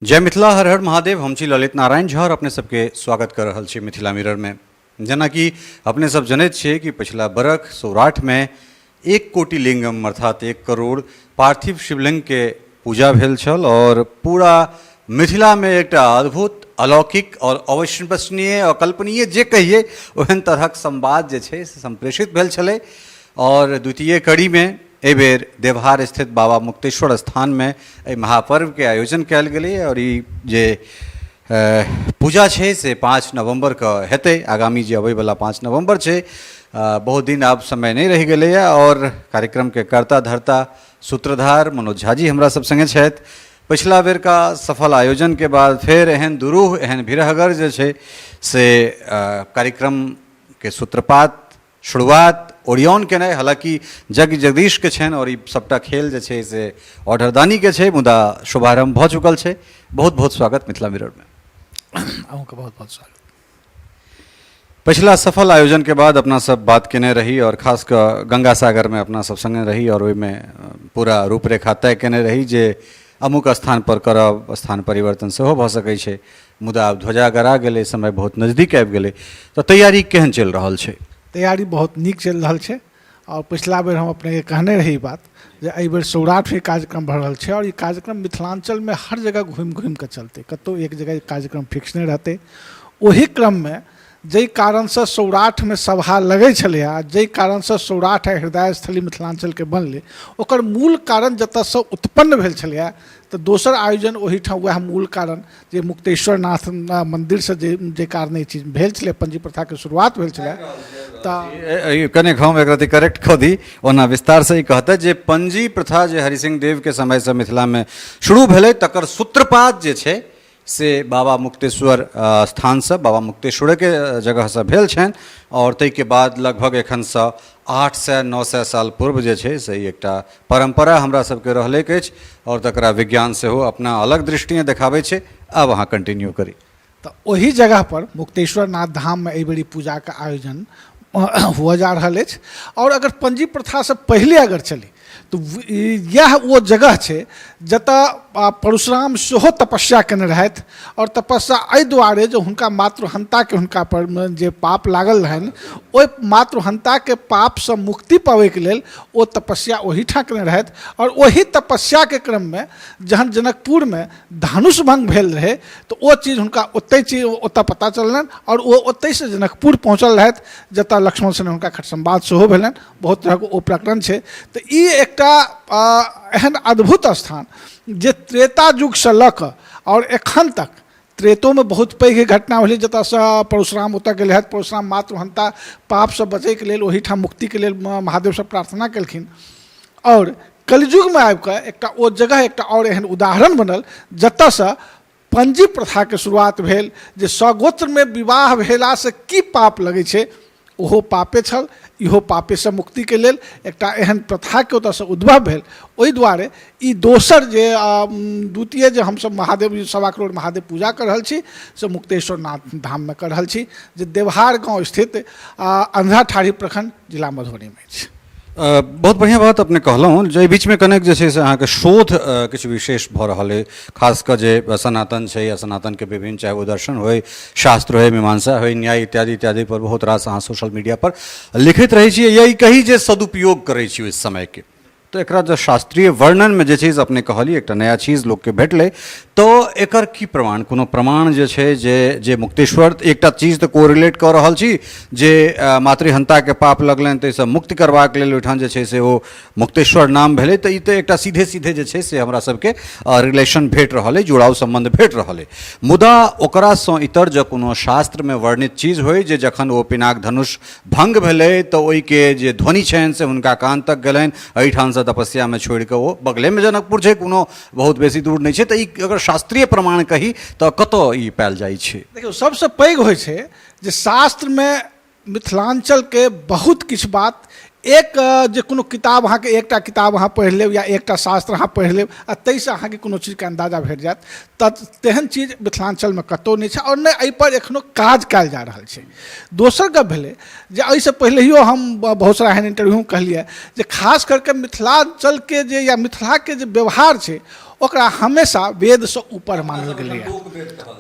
जय मिथिला, हर हर महादेव। हम छी ललित नारायण झा और अपने सबके स्वागत कर रहल छी मिथिला मिरर में। जेना कि अपने सब जनैत छियै कि पिछला बरख सौराठ में 1 कोटि लिंगम अर्थात 1 करोड़ पार्थिव शिवलिंग के पूजा भेल छल और पूरा मिथिला में एक अद्भुत, अलौकिक और अविश्वसनीय, अकल्पनीय जे कहिए ओहन तरहक संवाद जे छै से संप्रेषित भेल छलै। और द्वितीय कड़ी में एहि बेर देवहार स्थित बाबा मुक्तेश्वर स्थान में महापर्व के आयोजन कयल गेलै और ई जे पूजा छै से 5 नवंबर के हेतै। आगामी जे अबै वाला 5 नवंबर छै, बहुत दिन आब समय नहीं रहि गेलैए और कार्यक्रम के कर्ता धर्ता सूत्रधार मनोज झा जी हमरा सब संगे छथि। पिछला बेर का सफल आयोजन के बाद फिर एहन दुरूह, एहन भिरहगर जे छै से कार्यक्रम के सूत्रपात, शुरुआत ओरियन केनाइ, हालांकि जगदीश के छनि और ई सबटा खेल जे छै से ऑर्डरदानी के छै, मुदा शुभारंभ भ चुकल छै। बहुत बहुत स्वागत मिथिला मिरर में। अहूँके बहुत बहुत स्वागत। पिछला सफल आयोजन के बाद अपना सब बात केने रही और खास कर गंगा सागर में अपना सब संगे रही और ओहिमे पूरा रूपरेखा तय केने रही जे अमुक स्थान पर करब, स्थान परिवर्तन सेहो भ सकै छै। मुदा आब ध्वजा गड़ा गेलै, समय बहुत नजदीक आबि गेलै, तो तैयारी केहन चलि रहल छै? तैयारी बहुत नीक चलि रहल छै और पिछला बेर हम अपने कहने रही बात जे एहि बेर सौराठ में कार्यक्रम भऽ रहल छै और ई कार्यक्रम मिथिलांचल में हर जगह घूमि घूमि कऽ चलतै, कतौ एक जगह कार्यक्रम फिक्स नहीं रहतै। ओही क्रम में जै कारण से सौराठ में सभा लगै छलै आ जै कारण से सौराठ हृदय स्थली मिथिलांचल के बनलै, ओकर मूल कारण जतऽ से उत्पन्न भेल छलै तो दोसर आयोजन ओही ठाम वह मूल कारण जे मुक्तेश्वर नाथ मंदिर से जे कारण ई चीज भेल छलै, पंजी प्रथा के शुरुआत भेल छलै। तऽ कनेक हम एक रति करेक्ट कऽ दी, ओना विस्तार से ही कहते जे पंजी प्रथा जे हरिसिंह देव के समय से मिथिला में शुरू भेलै, तकर सूत्रपात जे छै से बाबा मुक्तेश्वर स्थान से, बाबा मुक्तेश्वर के जगह से भेल छनि और तै के बाद लगभग एखन से 800-900 साल पूर्व जे छै से एकटा परंपरा हमरा सबके रहलैक अछि और तकरा विज्ञान सेहो अपना अलग दृष्टिए देखाबै छै। अब अहाँ कंटिन्यू करी। तो वही जगह पर मुक्तेश्वर नाथ धाम में एहि बेरी पूजा का आयोजन हुआ जा रहा है। और अगर पंजी प्रथा से पहले अगर चली तो यह वो जगह है जतऽ परशुराम सेहो तपस्या केने रहथि और तपस्या एहि दुआरे जो हुनका मातृहंता के हुनका पर जे पाप लागल रहनि, ओहि मातृहंता के पाप से मुक्ति पावे के लेल ओ तपस्या ओही ठाम केने रहथि। और वही तपस्या के क्रम में जहन जनकपुर में धनुष भंग भेल रहे तो वो चीज हुनका ओतऽ पता चललनि और वो ओतहि से जनकपुर पहुँचल रहथि, जतऽ लक्ष्मण से हुनका खटसंवाद सेहो भेलनि। बहुत तरह के ओ प्रकरण छै। तो ई एकटा एहन अद्भुत स्थान जे त्रेता युग से लऽ कऽ और एखन तक त्रेतो में बहुत पैघ घटना भेलै, जतऽ से परशुराम ओतऽ गेल रहथि, परशुराम मातृहंता पाप से बचै के लेल ओही ठाम मुक्ति के लेल महादेव से प्रार्थना केलखिन और कलयुग में आबि कऽ एकटा ओ जगह एकटा और एहन उदाहरण बनल जतऽ से पंजी प्रथा के शुरुआत भेल जे सगोत्र में विवाह भेला से की पाप लगै छै, ओहो पापे छल, इहो पापे से मुक्ति के लेल एकटा एहन प्रथा के ओतऽ से उद्भव भेल। ओहि दुआरे ई दोसर जे द्वितीय जे हमसब महादेव 1.25 करोड़ महादेव पूजा कर रहल छी से मुक्तेश्वर नाथ धाम में कर रहल छी, जे देवहार गांव स्थित अंधराठाढ़ी प्रखंड जिला मधुबनी में छै। बहुत बढ़िया बात अपने कहलहुँ। जे बीच में कनेक जे छै से अहाँके शोध किछु विशेष भऽ रहल अइ, खास कऽ जे सनातन छै या सनातन के विभिन्न, चाहे वो दर्शन होय, शास्त्र होय, मीमांसा होय, न्याय इत्यादि इत्यादि पर बहुत रास अहाँ सोशल मीडिया पर लिखित रहै छियै, यही कही जे सदुपयोग करै छी इस समय के। तो एकरा जो शास्त्रीय वर्णन में जे चीज अपने कहली एकटा नया चीज लोग के भेटले, तो एकर की प्रमाण, कोनो प्रमाण जे छै जे मुक्तेश्वर एकटा चीज तो कोरिलेट कर रहल छी जे मातृहंता के पाप लगलनि ताहिसँ मुक्ति करबाक लेल ओहिठाम जे छै से ओ मुक्तेश्वर नाम भेलै। तऽ ई तऽ एकटा सीधे सीधे जे छै से हमरा सबके रिलेशन भेट रहल अइ, जुड़ाव संबंध भेट रहल अइ। मुदा ओकरासँ इतर जँ कोनो शास्त्र में वर्णित चीज होय जे जखन ओ पिनाक धनुष भंग भेलै तऽ ओहिके जे ध्वनि छनि से हुनका कान तक गेलनि, एहिठाम तपस्या में छोड़ के वो बगले में जनकपुर छै, कोनो बहुत बेसी दूर नहीं छै। तो अगर शास्त्रीय प्रमाण कही तो कतऽ ई पायल जाइ छै? देखियौ, सबसे पैघ होइ छै जे शास्त्र में मिथिलांचल के बहुत किछु बात एक जे कोनो किताब अहाँके एकटा किताब अहाँ पढ़ि लेब या एकटा शास्त्र अहाँ पढ़ि लेब आ ताहिसँ अहाँके कोनो चीजके अंदाजा भेट जायत, तेहन चीज मिथिलाञ्चलमे कतहु नहि छै, आओर नहि एहिपर एखनो काज कयल जा रहल छै। दोसर गप भेलै जे एहिसँ पहिलेहियो हम बहुत सारा एहन इंटरव्यूमे कहलियै जे खास करके मिथिलाञ्चलके जे या मिथिलाके जे व्यवहार छै ओकरा हमेशा वेदसँ ऊपर मानल गेलैए।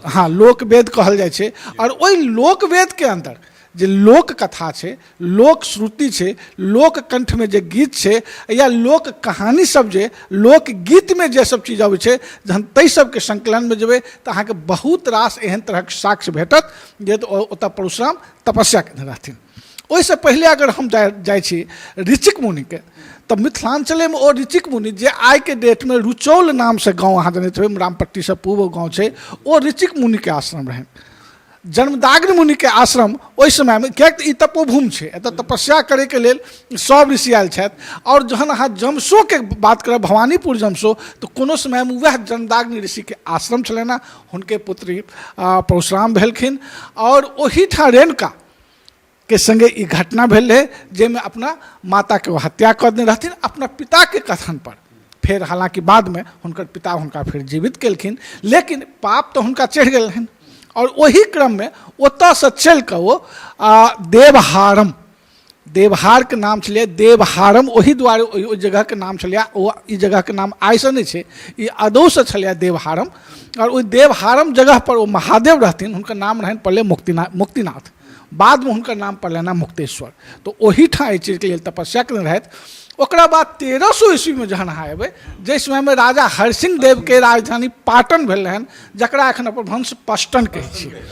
हाँ, लोकवेद कहल जाइ छै, आओर ओहि लोकवेदके अन्दर जे लोक कथा छै, लोक श्रुति छै, लोक कंठमे जे गीत छै या लोक कहानी सब जे लोकगीतमे जे सब चीज अबै छै, जहन ताहि सबके संकलनमे जेबै तऽ अहाँके बहुत रास एहन तरहक साक्ष्य भेटत जे ओतऽ परशुराम तपस्या केने रहथिन। ओहिसँ पहिले अगर हम जाइ छी ऋचिक मुनिके, तऽ मिथिलाञ्चलेमे ओ ऋचिक मुनि जे आइके डेटमे रुचौल नामसँ गाँव अहाँ जनैत हेबै, रामपट्टीसँ पूर्व गाँव छै, ओ ऋचिक मुनिके आश्रम रहनि। जन्मदाग्नि मुनिके आश्रम ओहि समयमे, किएक ई तपोभूमि छै, एतऽ तपस्या करैके लेल सब ऋषि आयल छथि। आओर जहन अहाँ जमसोके बात करब, भवानीपुर जमसो, तऽ कोनो समयमे वएह जन्मदाग्नि ऋषिके आश्रम छलनि हेँ, हुनके पुत्री परशुराम भेलखिन। आओर ओहीठाम रेणुका के संगे ई घटना भेल रहे, जाहिमे अपना माताके वो हत्या कऽ देने रहथिन अपना पिताके कथन पर। फेर हालांकि बादमे हुनकर पिता हुनका फेर जीवित केलखिन, लेकिन पाप तऽ हुनका चढ़ि गेल रहनि। और ओही क्रममे ओतऽसँ चलि कऽ ओ देवहारम, देवहारके नाम छलै देवहारम, ओही दुआरे ओहि जगहके नाम छलै, ओ ई जगहके नाम आइसँ नहि छै, ई अदौसँ छलै देवहारम। और ओहि देवहारम जगह पर ओ महादेव रहथिन, हुनकर नाम रहनि पहिले मुक्तिनाथ, बादमे हुनकर नाम पड़लनि मुक्तेश्वर। तऽ ओहीठाम एहि चीजके लेल तपस्या केने रहथि। ओकरा बाद 1300 ईस्वीमे जहन अहाँ एबै, जाहि समयमे राजा हरसिंह देवके राजधानी पाटन भेल रहनि, जकरा एखन अपभ्रंश पष्टन कहै छियै।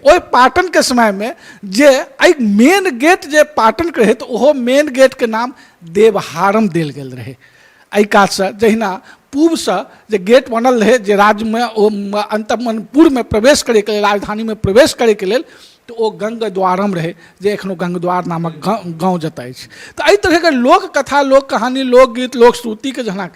ओहि पाटनके समयमे जे एहि मेन गेट जे पाटनके रहै, तऽ ओहो मेन गेटके नाम देवहारम देल गेल रहै। एहि कातसँ जहिना पूर्वसँ जे गेट बनल रहै, जे राज्यमे ओ अंतःपुरमे प्रवेश करैके लेल, राजधानीमे प्रवेश करैके लेल, तऽ ओ गंगद्वारम रहे, जे एखनो गंगद्वार नामक गाँव जतऽ अछि। तऽ एहि तरहके लोक कथा, लोक कहानी, लोकगीत, लोकश्रुतिके जहाँ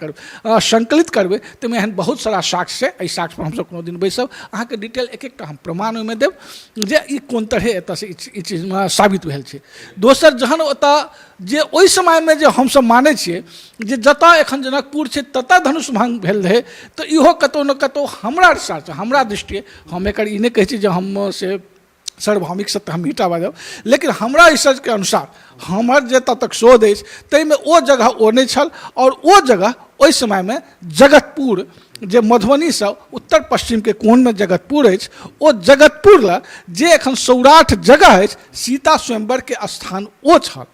संकलित करबै, ताहिमे एहन बहुत सारा साक्ष्य छै। एहि साक्ष्य पर हमसब कोनो दिन बैसब, अहाँके डिटेल एक एकटा हम प्रमाण ओहिमे देब जे ई कोन तरहे एतऽसँ ई चीजमे साबित भेल छै। दोसर, जहन ओतऽ जे ओहि समयमे जे हमसब मानै छियै जे जतऽ एखन जनकपुर छै ततऽ धनुष भंग भेल रहै, तऽ इहो कतहु ने कतहु हमरा रिसर्च, हमरा दृष्टिए, हम एकर ई नहि कहै छी जे हम से सार्वभौमिक सत्य हम ईटा बाजब, लेकिन हमरा रिसर्चके अनुसार हमर जे तक शोध अछि ताहिमे ओ जगह ओ नहि छल। और ओ जगह ओहि समयमे जगतपुर, जे मधुबनीसँ उत्तर पश्चिमके कोणमे जगतपुर अछि, ओ जगतपुर लग जे एखन सौराठ जगह अछि, सीता स्वयंवरके स्थान ओ छल।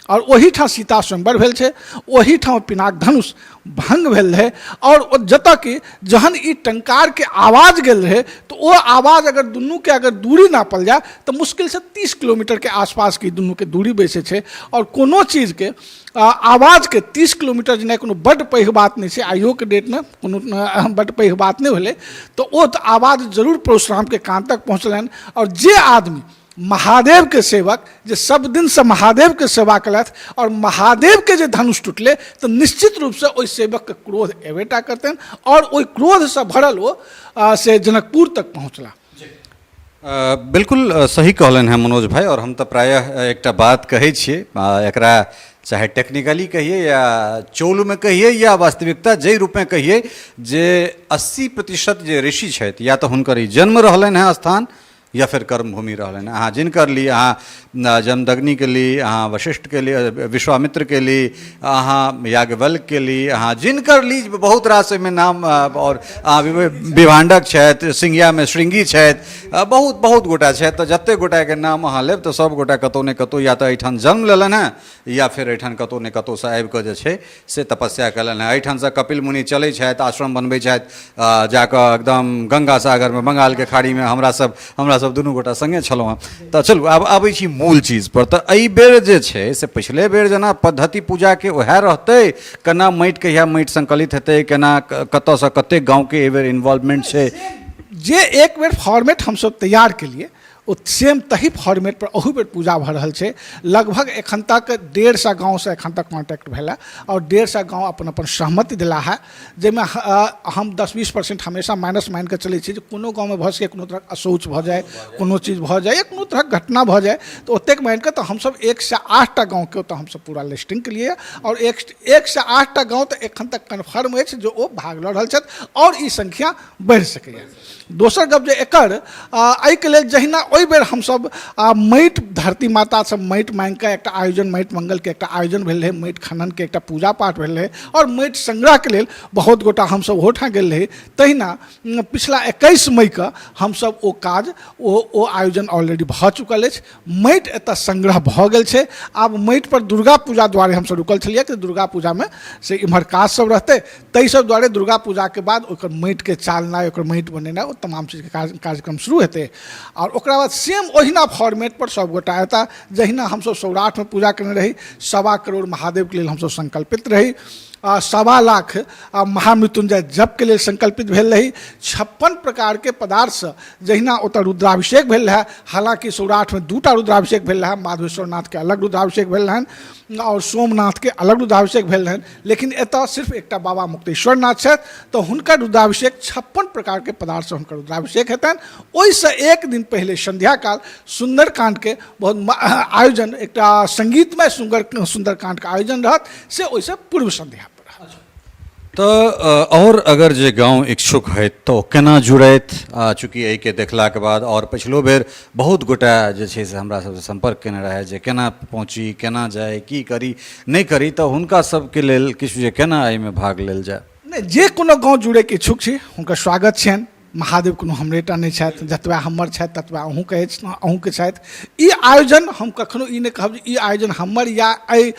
और ओहीठाम सीता स्वयंवर भेल छै, ओहीठाम पिनाक धनुष भंग भेल रहे। और जतऽ कि जहन ई टंकारके आवाज गेल रहे, तो ओ आवाज अगर दुनूके अगर दूरी नापल जाए तऽ मुश्किल से 30 किलोमीटरके आसपासके दुनूके दूरी बैसे छै। और कोनो चीजके आवाजके 30 किलोमीटर जेनाइ कोनो बड्ड पैघ बात नहि छै, आइयोके डेटमे कोनो बड्ड पैघ बात नहि भेलै। तऽ ओ आवाज जरूर परशुरामके कान तक पहुँचलनि। और जे आदमी महादेव के सेवक, जे सब दिन से महादेव के सेवा कलथि और महादेव के जे धनुष टूटले, तो निश्चित रूप से ओहि सेवक के क्रोध एबेटा करतनि और ओहि क्रोध से भरल वो से जनकपुर तक पहुँचला। बिल्कुल सही कहलन हैं मनोज भाई। और हम तो प्रायः एकटा बात कहै छियै, एकरा चाहे टेक्निकली कहिए या चौल में कहिए या वास्तविकता जे रूप में कहिए, जे 80% जे ऋषि छथि, या तो हुनकर ई जन्म रहलनि हैं स्थान, या फिर कर्मभूमि रहलन। अहाँ जिनकर ली, अहाँ जमदग्नि के ली, अहाँ वशिष्ठ के ली, विश्वामित्र के ली, अहाँ याज्ञवल्क्य के ली, अहाँ जिनकर ली बहुत रास में नाम, और विभाण्डक छथि, सिंघिया में श्रृंगी छथि, बहुत बहुत गोटा छथि। तो जते गोटा के नाम अहाँ लेब तो सब गोटा कतौ ने कतौ या तो एहिठाम जन्म लेलन हैं, या फिर एहिठाम कतौ ने कतौ से आबि कऽ जे छै से तपस्या कयलनि हैं। एहिठाम से कपिल मुनि चलै छथि, आश्रम बनबै छथि, जाकऽ एकदम गंगा सागर में, बंगाल के खाड़ी में हमरा सब दुनू गोटा संगे छलहुँ हैं। तऽ चलू आब आबै छी मूल चीज पर। तऽ एहि बेर जे छै से पिछले बेर जेना पद्धति पूजा के वएह रहतै, केना माटि कहिया माटि संकलित हेतै, केना कतऽसँ कतेक गाँव के एहि बेर इन्वॉल्वमेंट छै, जे एक बेर फॉर्मेट हमसब तैयार केलिए ओ सेम तही फॉर्मेट पर अहू बेर पूजा भऽ रहल छै। लगभग एखन तक 150 गाँव से एखन तक कॉन्टैक्ट भेला और 150 गाँव अपन अपन सहमति दिला है, जाहिमे हम 10-20% हमेशा माइनस मानि कऽ चलै छी जे कोनो गाँवमे भऽ सकै कोनो तरहक अशौच भऽ जाए, कोनो चीज भऽ जाए या कोनो तरहक घटना भऽ जाए, तऽ ओतेक मानि कऽ तऽ हमसब 1 से 8टा गाँवके ओतऽ हमसब पूरा लिस्टिंग केलिए और 1 से 8टा गाँव तऽ एखन तक कन्फर्म अछि जो ओ भाग लऽ रहल छथि और ई संख्या बढ़ि सकैए। दोसर गप जे एकर एहिके लेल जहिना ओहि बेर हमसब माटि धरती मातासँ माटि माँगि कऽ एकटा आयोजन, माटि मंगलके एकटा आयोजन भेल रहै, माटि खननके एकटा पूजा पाठ भेल रहै और माटि संग्रहके लेल बहुत गोटा हमसब ओहोठाम गेल रही, तहिना पिछला 21 मई के हमसब ओ काज ओ आयोजन ऑलरेडी भऽ चुकल अछि। माटि एतऽ संग्रह भऽ गेल छै। आब माटि पर दुर्गा पूजा दुआरे हमसब रुकल छलिए कि दुर्गा पूजामे से इम्हर काज सब रहतै, ताहि सब दुआरे दुर्गा पूजाके बाद ओकर माटिके चालनाइ, ओकर माटि बनेनाइ, ओ तमाम चीजके कार्यक्रम शुरू हेतै और ओकरा बाद सेम ओहिना फॉर्मेट पर सब गोटा अयता। जहिना हमसब सौराठमे पूजा केने रही, 1.25 करोड़ महादेवके लेल हमसब संकल्पित रही, 1.25 लाख महामृत्युंजय जप के लिए संकल्पित भेल रही, 56 प्रकार के पदार्थ से जहिना ओतऽ रुद्राभिषेक भेल रहा। हालांकि सौराठ में 2टा रुद्राभिषेक भेल रहा, माधवेश्वर नाथ के अलग रुद्राभिषेक भेल रहन और सोमनाथ के अलग रुद्राभिषेक भेल रहन, लेकिन एतऽ सिर्फ एकटा बाबा मुक्तेश्वर नाथ छथि, तो हुनकर रुद्राभिषेक 56 प्रकार के पदार्थ से हुनकर रुद्राभिषेक हेतनि। ओहिसँ एक दिन पहले संध्या काल सुंदरकांड के बहुत आयोजन, एकटा संगीतमय सुंदरकांड के आयोजन रहत, से ओहिसँ पूर्व संध्या। तो और अगर जे गांव इच्छुक है तो केना जुड़ैत, चूँकि एहिके देखलाके बाद और पछिलो बेर बहुत गोटा जे छै से हमरा सबसँ संपर्क केने रहे जे केना पहुँची, केना जाए, की करी नहीं करी, तो हुनका सबके लेल किछु जे केना एहिमे भाग लेल जाए। नहीं, जे कोनो गाँव जुड़ैके इच्छुक छी हुनकर स्वागत छनि। महादेव कोनो हमरेटा नहीं छथि, जतबा हमर छथि ततबा अहूँके अछि, अहूँके छथि। ई आयोजन हम कखनो ई नहीं कहब जे ई आयोजन हमर या एहि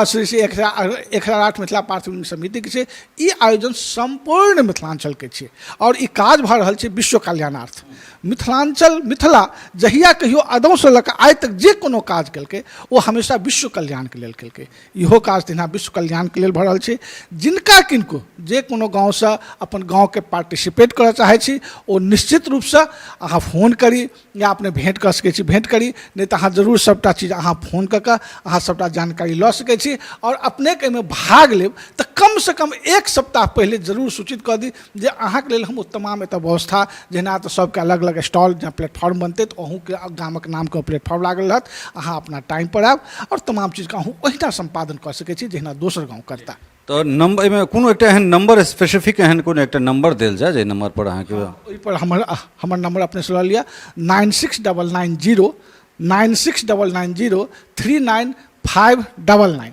श्री श्री 108 मिथिला पार्थिव समितिके छै। ई आयोजन संपूर्ण मिथिलांचलके छै और ई काज भऽ रहल छै विश्व कल्याणार्थ। मिथिलांचल, मिथिला जहिया कहियो आदमसँ लऽ कऽ आइ तक जे कोनो काज केलकै ओ हमेशा विश्व कल्याणके लेल केलकै। इहो काज तहिना विश्व कल्याणके लेल भऽ रहल छै। जिनका किनको जे कोनो गाँवसँ अपन गाँवके पार्टिसिपेट करऽ चाहै छी, ओ निश्चित रूपसँ अहाँ फोन करी या अपने भेँट कऽ सकै छी, भेँट करी, नहीं तो अहाँ जरूर सबटा चीज अहाँ फोन कऽ कऽ अहाँ सबटा जानकारी लऽ सकै छी और अपनेके एहिमे भाग लेब तऽ कमसँ कम 1 सप्ताह पहिले जरूर सूचित कऽ दी जे अहाँके लेल हम तमाम एतऽ व्यवस्था, जेना तऽ सबके अलग अलग स्टॉल जहाँ प्लेटफॉर्म बनतै तऽ अहूँके गामक नामके प्लेटफॉर्म लागल रहत, अहाँ अपना टाइम पर आयब और तमाम चीजके अहूँ ओहिना सम्पादन कऽ सकै छी जहिना दोसर गाँव करता। तो नंबर एहिमे कोनो एकटा एहन नंबर स्पेसिफिक एहन कोनो एकटा नंबर देल जाए जे नंबर पर अहाँके ओहि पर हमर नंबर अपने से लऽ लिअ 9699 39599।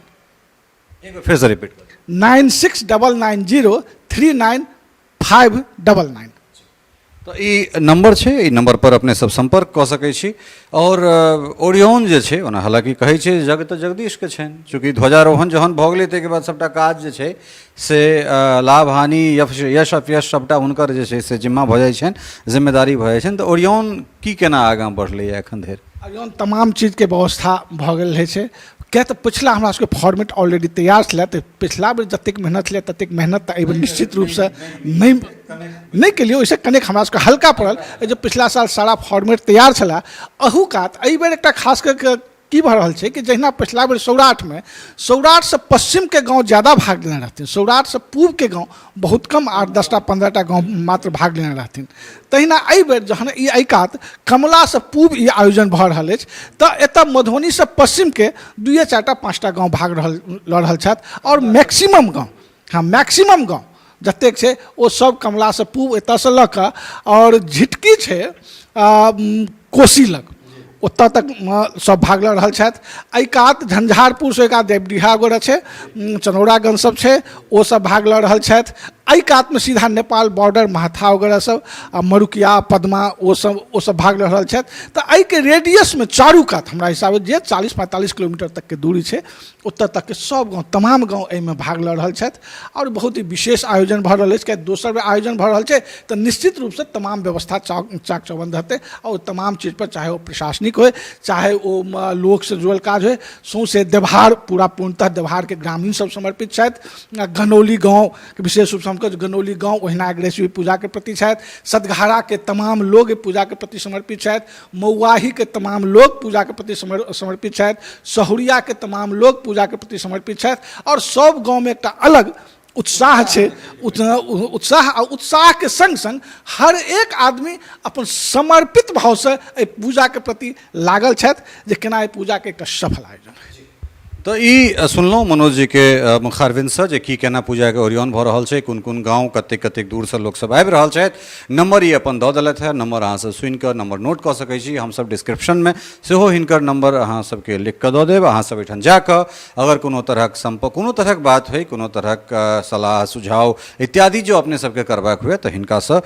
एक बार फिर से रिपीट कर 9699 39599। तो ई नंबर छै, ई नंबर पर अपने सब संपर्क कऽ सकै छी। और ओरियौन जे छै ओना हालांकि कहै छै जग तऽ जगदीशके छनि, चूँकि ध्वजारोहण जहन भऽ गेलै ताहिके बाद सबटा काज जे छै से लाभ हानि यश अपयश सबटा हुनकर जे छै से जिम्मा भऽ जाइ छनि, जिम्मेदारी भऽ जाइ छनि। तऽ ओरियौन की केना आगाँ बढ़लैए एखन धरि? ओरियौन तमाम चीजके व्यवस्था भऽ गेल रहै छै। क्या तो पिछला हमरा सबके फॉर्मेट ऑलरेडी तैयार छलै, तऽ पिछला बेर जतेक मेहनत छलै ततेक मेहनत तऽ एहि बेर निश्चित रूपसँ नहीं केलिए, ओहिसँ कनेक हमरा सबके हल्का पड़ल। जो पिछला साल सारा फॉर्मेट तैयार छलै, अहू कात एहि बेर एकटा खास कऽ की भऽ रहल छै कि जहिना पिछला बेर सौराठसँ पश्चिमके गाँव ज़्यादा भाग लेने रहथिन, सौराठसँ पूर्वके गाँव बहुत कम 8-10टा 15टा गाँव मात्र भाग लेने रहथिन, तहिना एहि बेर जहन ई एहि कात कमलासँ पूर्व ई आयोजन भऽ रहल अछि तऽ एतऽ मधुबनीसँ पश्चिमके 2-4टा 5टा गाँव भाग लऽ रहल छथि और मैक्सिमम गाँव जतेक छै ओ सब कमलासँ पूर्व एतऽसँ लऽ कऽ और झिटकी छै कोशी लग ओतऽ तक सब भाग लऽ रहल छथि। एहि कात झंझारपुर से एक देवडीहा वगैरह छै, चनौरागंज सब छै, ओ सब भाग लऽ रहल छथि। एहि कातमे सीधा नेपाल बॉर्डर महथा वगैरह सब, मरुकिया पदमा ओ सब भाग लऽ रहल छथि। तऽ एहिके रेडियसमे चारू कात हमरा हिसाबे जे 40-45 किलोमीटर तकके दूरी छै ओतऽ तकके सब गाँव, तमाम गाँव एहिमे भाग लऽ रहल छथि और बहुत ही विशेष आयोजन भऽ रहल अछि। किएक दोसर बेर आयोजन भऽ रहल छै तऽ निश्चित रूपसँ तमाम व्यवस्था चाक चौबंद हेतै और तमाम चीज पर, चाहे ओ प्रशासनिक होय, चाहे ओ लोक से जुड़ल काज होय, सौंसे देवहार पूर्णतः देवहारके ग्रामीण सब समर्पित छथि। गनौली गाँव विशेष रूपसँ हुनकर गनौली गांव ओहिना अग्रेसिव पूजा के प्रति छथि, सतघारा के तमाम लोग एहि पूजा के प्रति समर्पित छथि, महुआही के तमाम लोग पूजा के प्रति समर्पित छथि, सहुरिया के तमाम लोग पूजा के प्रति समर्पित छथि और सब गांव में एकटा अलग उत्साह छै। उत्साह आ उत्साह के संग संग हर एक आदमी अपन समर्पित भाव से एहि पूजा के प्रति लागल छथि जे केना एहि पूजा के एकटा सफल आयोजन होइ। तो ई सुनलहुँ मनोज जी के मुखारबिंद से जे की केना पूजा के ओरियन भऽ रहल छै, कोन कोन गाँव कतेक कतेक दूर से लोक सब आबि रहल छथि। नंबर ई अपन दऽ देलथि है, नंबर अहाँ सब सुनि कऽ नंबर नोट कऽ सकै छी। हमसब डिस्क्रिप्शन में सेहो हिनकर नंबर अहाँ सबके लिख कऽ दऽ देब। अहाँ सब एहिठाम जाकऽ अगर कोनो तरहक संपर्क, कोनो तरहक बात होइ, कोनो तरहक सलाह सुझाव इत्यादि जो अपने सबके करबाक हुए तऽ हिनका से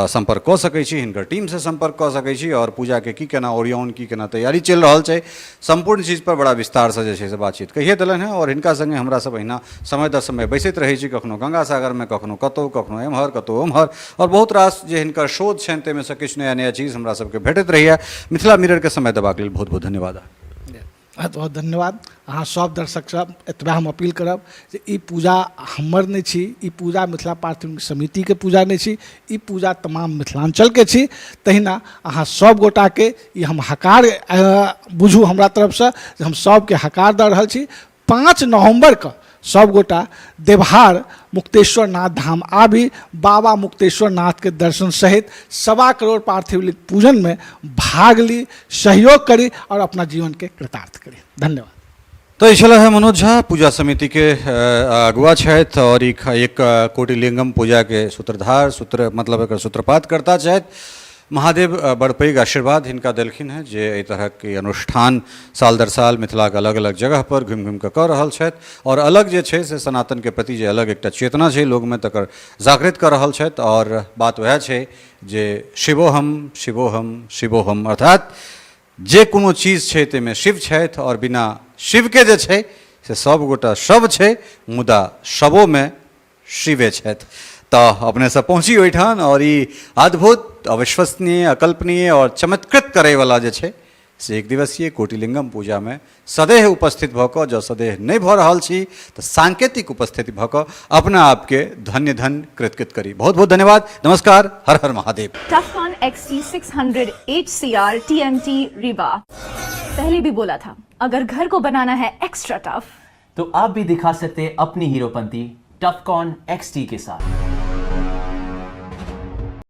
संपर्क कऽ सकै छी, हिनकर टीम से संपर्क कऽ सकै छी और पूजा के की केना ओरियन, की केना तैयारी चलि रहल छै, संपूर्ण चीज पर बड़ा विस्तार से जे छै से बातचीत कहिए देलन है। और हिनका संगे हमरा सब अहिना समय दर समय बैसैत रहै छी, कखनो गंगा सागर में, कखनो कतौ, कखनो एम्हर, कतौ ओम्हर, और बहुत रास जे हिनकर शोध छनि ताहिमे से किछु नया नया चीज हमरा सबके भेटैत रहैया। मिथिला मिरर के समय देबाक लेल बहुत बहुत धन्यवाद। बहुत बहुत धन्यवाद। अहाँ सब दर्शक सब एतबा हम अपील करब जे ई पूजा हमर नहि छी, ई पूजा मिथिला पार्थिव समिति के पूजा नहि छी, ई पूजा तमाम मिथिलांचल के छी। तहिना अहाँ सब गोटा के ई हम हकार बुझू हमरा तरफ से जे हम सबके हकार दऽ रहल छी। 5 नवंबर के सब गोटा देवहार मुक्तेश्वर नाथ धाम आबी बाबा मुक्तेश्वर नाथ के दर्शन सहित 1.25 करोड़ पार्थिव लिंग पूजन में भाग ली, सहयोग करी और अपना जीवन के कृतार्थ करी। धन्यवाद। तो ये छला है मनोज झा, पूजा समिति के अगुआ छथि और एक कोटिलिंगम पूजा के सूत्रधार, मतलब एक सूत्रपात करता छथि। महादेव बड़ पैघ आशीर्वाद हिनका देलखिन है जे एहि तरह के अनुष्ठान साल दर साल मिथिला के अलग अलग जगह पर घुमि घुमि कऽ रहल छथि और अलग जे छै से सनातन के प्रति जे अलग एकटा चेतना छै लोग में तकर जागृत कऽ रहल छथि। और बात वएह छै जे शिवोहम शिवोहम शिवोहम, अर्थात जे कोनो चीज छै ताहिमे शिव छथि और बिना शिव के जे छै से सब गोटा शव छै, मुदा शवो में शिवे छथि। तो अपने सब पहुँची ओहिठाम और ई अद्भुत, अविश्वसनीय, अकल्पनीय और चमत्कृत करे वाला जे छै से एक दिवसीय कोटिलिंगम पूजा में सदैह उपस्थित भऽ कऽ, जँ सदैह नहि भऽ रहल छी तऽ सांकेतिक उपस्थिति भऽ कऽ अपना आपके धन्य धन्य कृतकृत करी। बहुत बहुत धन्यवाद। नमस्कार। हर हर Mahadev. टफकॉन XT 600 HCR TMT Riva. पहले भी बोला था, अगर घर को बनाना है एक्स्ट्रा टफ तो आप भी दिखा सकते अपनी हीरोपंती टफकॉन XT के साथ।